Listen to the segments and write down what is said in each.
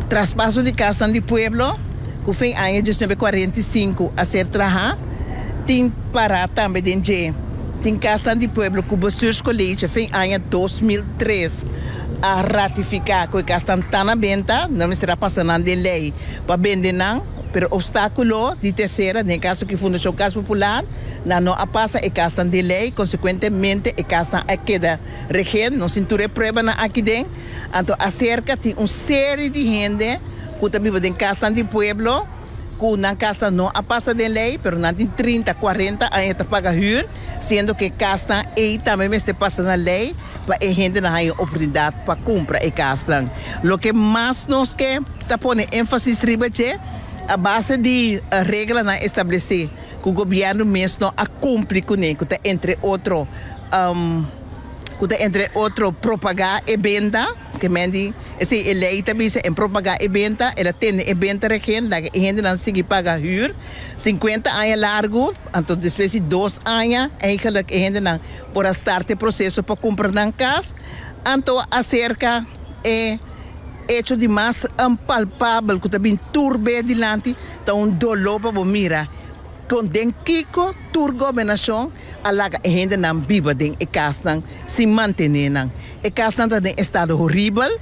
traspaso de casa de pueblo, que foi em ano de 1945 a ser trabalhado, tem parado também de tem casa de pueblo que o bestuurscollege foi em ano 2003 a ratificar que a casa está na venda, não será passando de lei para vender não, pero obstáculo de terceira, no caso que a Fundação Casa Popular, não passa a casa de lei, consequentemente a casa aqui da região, não cintura prova na aqui dentro, então acerca de uma série de gente que está vivendo em casa de pueblo, que na casa não passa de lei, pero não tem 30, 40 anos para pagar huur, sendo que casa aí também está passando a lei, para a gente não ter oportunidade para comprar a casa. O que mais nós quer poner ênfase riba a base de regra na estabelecer que o governo mesmo a cumprir com ele, que entre outro propagar e venda, que mendi esse lei também em propagar e venda, ela tem e venda região, lá que a gente não segue pagar huur, 50 anos largo, então depois de 2 anos, eigenlijk a gente não pode start o processo para comprar na casa, então acerca hecho de mais palpável, que também turbe adiante, então dolor para mira. Com den kiko tur governação, alaga a gente não viva den e casa se mantener não. E casa está em estado horrível,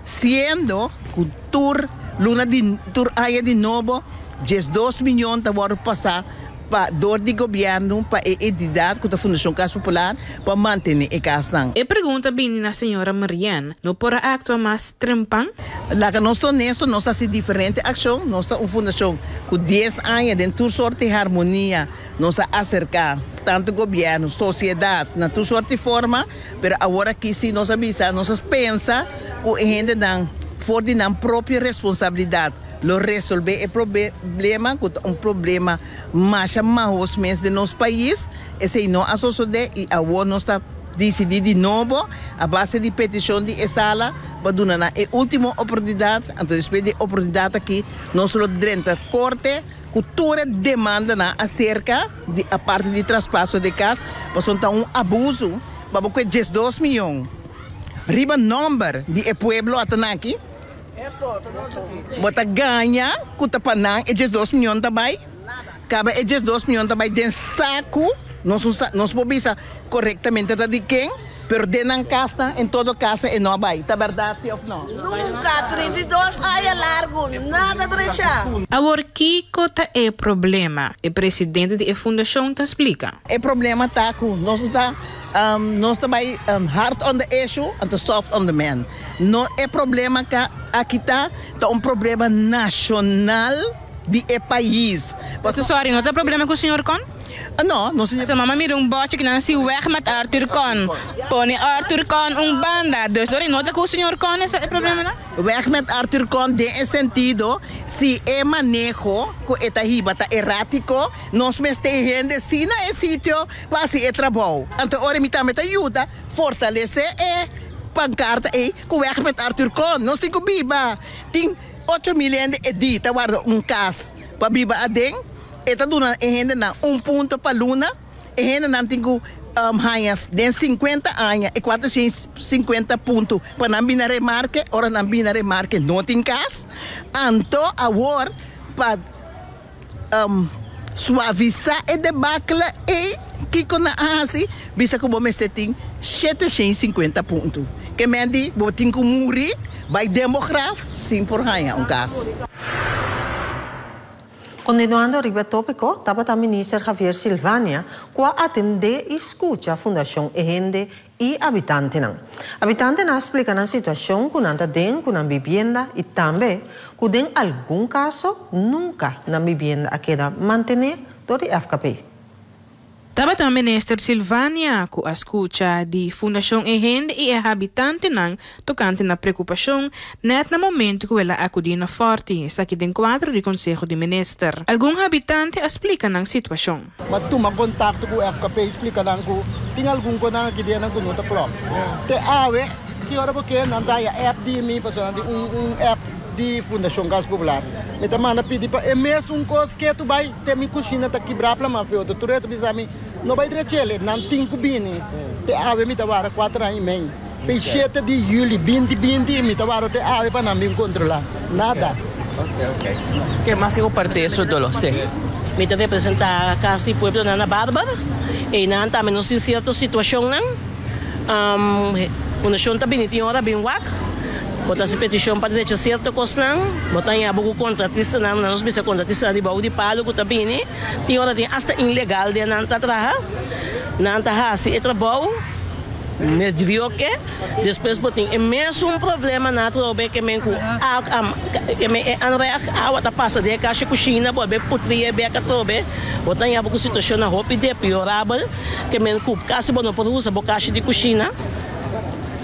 sendo que tur luna de tur aya de novo, 2 milhões de vão passar para dor de governo, para a entidade, que a Fundação Casa Popular, para manter a casa. E pergunta bem na senhora Mariane, não por actuar mais trempang? Lá que nós estamos nisso, nós temos diferente ação, nós temos uma fundação com 10 anos de toda sorte de harmonia, nós acercar tanto governo, sociedade, na toda sorte de forma, mas agora aqui sim nós avisa, nós pensa que a gente não for de nossa própria responsabilidade. Lo resolver o problema, um problema mais mesmo de nosso país, esse não a sociedade e agora nós está decidir de novo a base de petição de sala para dar a última oportunidade, então depois de oportunidade aqui nós lo drenta corte cultura demanda na acerca de a parte de traspasso de casa, para soltar abuso, para que 2 milhões. Riba number de pueblo atanaki. Bota ganha, cuta panang, e 2 milhões também. Cabe e 2 milhões também dentro saco, nós podemos corretamente de quem, pero dentro casa, em todo casa, e não vai. Tá verdade ou não? Nunca, 32 anos largo, nada derecha. Agora, que é o problema? O presidente da fundação te explica. O problema está com nós também hard on the issue and soft on the man. Não é problema que aqui está problema nacional de país. Sorry, não tem problema com o senhor Con? Não, senhor. Sua mamãe mira bote que nasce weg met Arthur Con. Põe Arthur Con banda. Dus não tem com o senhor Con esse problema não? Weg met Arthur Con de sentido, se é manejo que está riba está errático, nós mestejando assim na sítio para se trabalho. Então, ora me também ajuda fortalecer pancarta que weg met Arthur Con. Nós temos que biba. Tem 8 milhões de edita, guarda caso para biba a dentro. Eta duna gente na ponto para luna, gente não tem hanhas de 50 anos e 450 pontos para não vir na remarque, ora não vir na remarque não tem caso. Então agora para suavizar o debacle e que com a assim, bisa que bom este tem 750 pontos. Que mendi botin com muri, vai demograf sim por hanha caso. Continuando arriba tópico, estava a ministra Javier Silvania, que atende e escuta a Fundação Egende e habitante não. Habitante não explica a situação que não tem com a vivienda e também que em algum caso nunca na vivienda a queda manter do FKP. Estava também ministra Silvania, que escuta de Fundação Egende e habitante não, tocante na preocupação, net no momento que ela acudiu forte, está aqui dentro quadro do Conselho de Ministro. Algum habitante explica a situação. Mas tu me contato com o FKP explica que tem algum coisa que dentro não está próprio. Te ave que hora porque não dá app de mim, app de Fundação Casa Popular. Me manda pedir para é mesmo coisa que tu vai ter minha cozinha tá quebrar para mais feio. Tu reto bisa não vai direito ele, não tem cubine. Te ave me tawara 4 anos e meio. Fez 7 de julho, 2020, me estava até a para não me controlar. Nada. Ok. Que mais que eu parti isso do Losse? Me te representar a casa do povo na Bárbara. E não também não sei certa situação não. Quando a gente também tinha hora bem wak. Botar essa petição para deixar certa coisa não. Botar em abuso contratista não. Nós bisa contratista de baú de palo que também né. Tem hora tem hasta ilegal de não tá trabalhar. Não tá assim trabalho. Mediocre, depois botem é mesmo problema na trobe que me água tá passa de caixa cozinha, pode putria beca trobe, botem a boca situação na roupa de piorável, que me cup caixa bom por usa boca caixa de cozinha,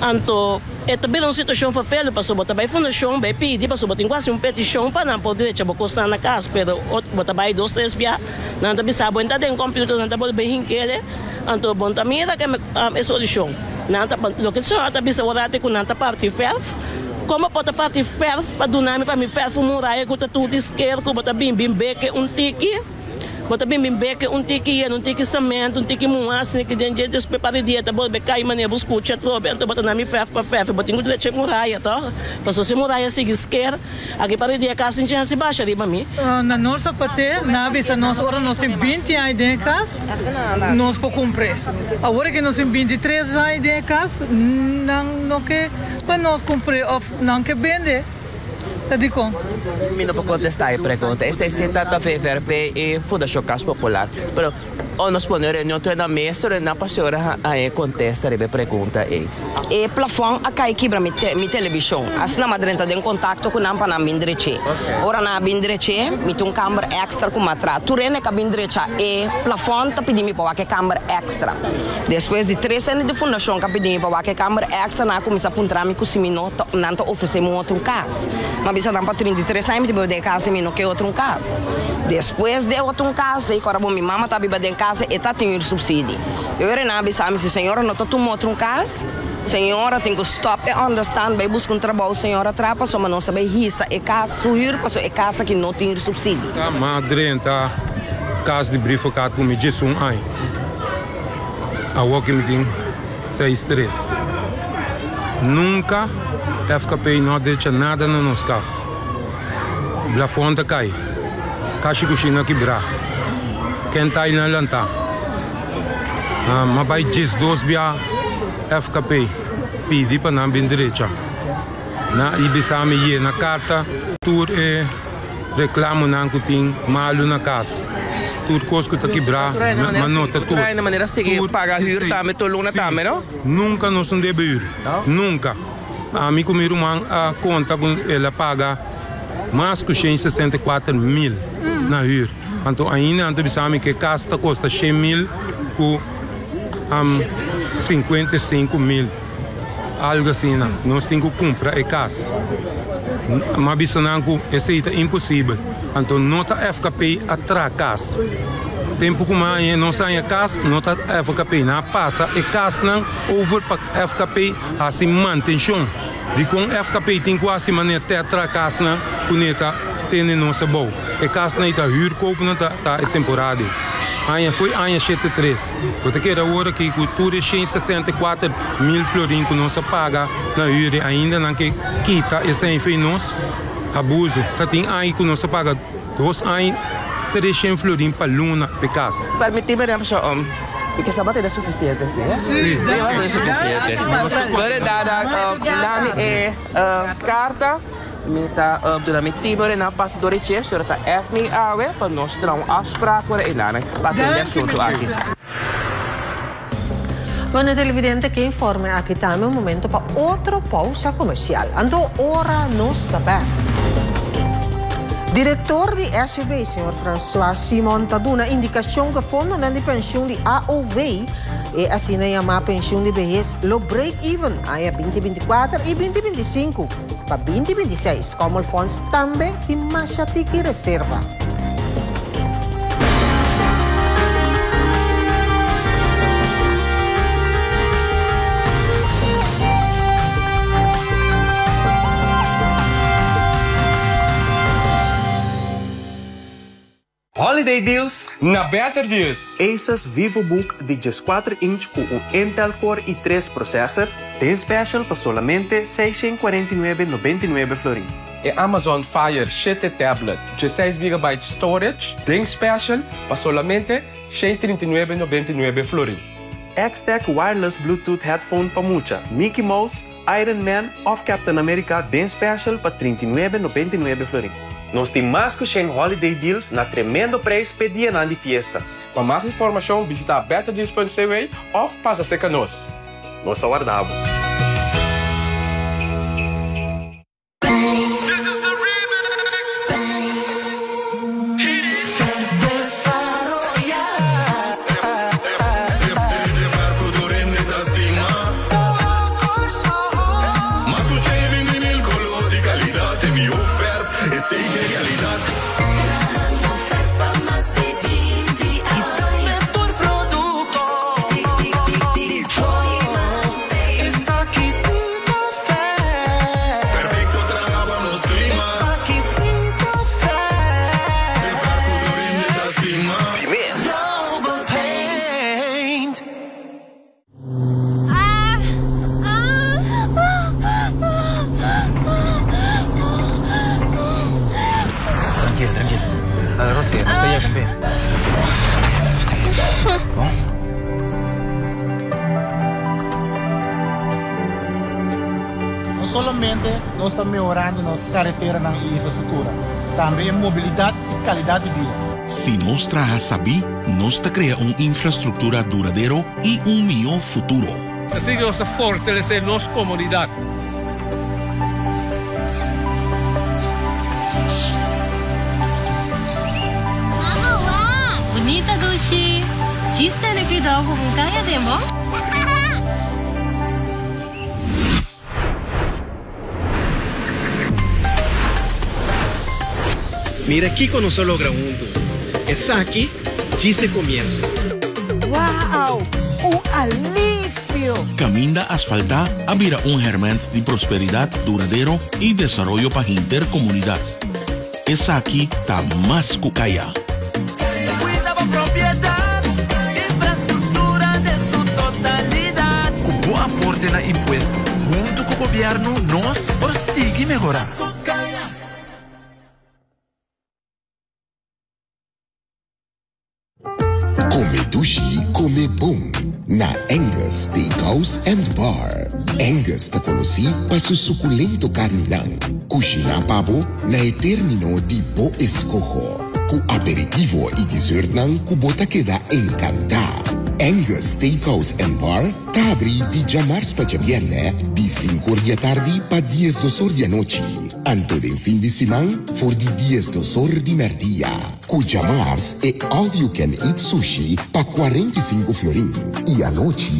anto é também uma situação feia, passou botar bem fundação, bem pedir, passou botar quase petição para não poder deixar boca cozinha na casa, pero botar bem 2, 3 dia, não tá bisabo, então tem computador, não tá bem hinquele. Anto bom também era que é solução. Nanta lo que só tá bisa orate com nanta parte ferf. Como pode parte ferf para donar para me ferf muraia com tudo esquerdo, com bota bim beque tiki. Bota bim beque tiki, tiki cimento, tiki muas, que dentro de prepara dieta, bota becai mané buscucha trobe, então bota na me ferf para ferf, bota muito de muraia, tá? Passou se muraia sigue esquerdo, aqui para dia casa em se baixa ali para mim. Na nossa parte, na vez nós ora nós tem 20 anos de casa, nós podemos comprar. Agora que nós tem 23 anos de casa, não que para nós comprar, não que vender. Dico. Não posso contestar a pergunta. Essa é a FVRP e Fundação Casa Popular. Pero, nós podemos reunião na mesa, na pastora a contesta a pergunta. E plafond a cai quebra mi televisão. Assim na madrenta tem contato com nampa na bindreche. Ora na bindreche, mi tem câmera extra com matra. Turene com bindreche e plafond tá pedindo para que câmera extra. Depois de 3 anos de fundação que pedindo para que câmera extra na começa a puntar mi com simino, não tá oferecendo outro caso. Mas bisa nampa 33 anos de casa mi no que outro caso. Depois de outro caso, e agora minha mama tá biba de casa e tá tendo subsídio. Eu era na bisa mi se senhora não tá tomando outro caso. Senhora tem que stop e understand, vai buscar trabalho, senhora trapa, só mas não sabe risa e casa suir, passou e casa que não tem subsídio. Tá madre, tá casa de briefo cá com me diz ano. A walk me tem 6-3. Nunca FKP não deixa nada no nosso caso. A fonte cai, caixa cozinha quebrar, quem tá aí na lanta, mas vai diz 2 dia FKP pedi para não vir direita. Na ibisame ie na carta, tur e reclamo não que tem malo na casa. Tur coisa que tá quebrar, mas não tá tur. Na maneira seguir pagar hyra também, toluna também, não? Nunca nós não deve nunca. A mim comigo a conta com ela paga mais que 64 mil na hyra. Então ainda antes bisame que casa custa 100 mil com 55 mil. Algo assim, não. Nós temos que comprar a casa. Mas bisa não é impossível. Então não está FKP atrás casa. Tempo que mais não sai a casa, não está FKP na passa a casa não over para FKP assim manutenção. De com FKP tem quase maneira até atrás casa não, bonita tem nossa boa. A casa não está huur kopen não está temporada. Aí foi ano 73. Porque que era hora que cultura 64 mil florins que nós paga na huur ainda não que quita esse enfim nós abuso. Tá tem aí que nós paga 2 anos 300 florins para luna para casa. Permitir-me só porque essa bateria é suficiente, sim? Sim, é suficiente. Verdade, é carta. Mita durante timor na passadora de chester tá FMI awe para nós ter afspraak com ele lá, para atender assunto aqui. Bueno, televidente que informe aqui também um momento para outra pausa comercial. Ando hora nos está. Diretor de SUV, Sr. François Simon, está dando indicação que o fundo de pensão de AOV e assim a pensão de vejez lo break-even a 2024 e 2025. Para 2026, como o fundo também tem mais que reserva. Olha Holiday deals na Better Deals. Asus VivoBook de 14-inch com Intel Core i3 processor tem special para solamente 649,99 florin. E Amazon Fire GT Tablet de 6 GB storage tem special para solamente 139,99 florin. X-Tech Wireless Bluetooth Headphone para mucha Mickey Mouse, Iron Man of Captain America tem special para 39,99 florin. Nós temos mais que 100 holiday deals na tremendo preço para dia de fiesta. Para mais informação, visita betterdeals.cw ou passa-se conosco. Nós estamos guardados. Solamente nós estamos melhorando nossa carretera na infraestrutura, também mobilidade e qualidade de vida. Se nós trabalhamos saber, nós criamos uma infraestrutura duradoura e melhor futuro. Assim que nós fortalecer nossa comunidade. Bonita, Dushi. Chiste de cuidado com caia demo? Mira aqui como nós logramos juntos. Essa aqui, esse começo. Uau! Alívio! Caminho asfaltar abrirá hermano de prosperidade duradouro e desenvolvimento para a intercomunidade. Essa aqui está mais cucaia. Cuida da propriedade, infraestrutura de sua totalidade. Com bom aporte na imposto, junto com o governo, nós conseguimos melhorar. Come dushi, come bom. Na Angus Steakhouse and Bar. Angus te conocí para su suculento carninang. Cucina pavo na termino di bo escojo. Cu aperitivo y dessert nang kubota queda encantada. Angus Steakhouse and Bar ta abri di março para viernes di 5 da tarde para 10 da noite. Anto den fin de semana for di 10 da merdia. Cu março e all you can eat sushi para 45 florin. E a noite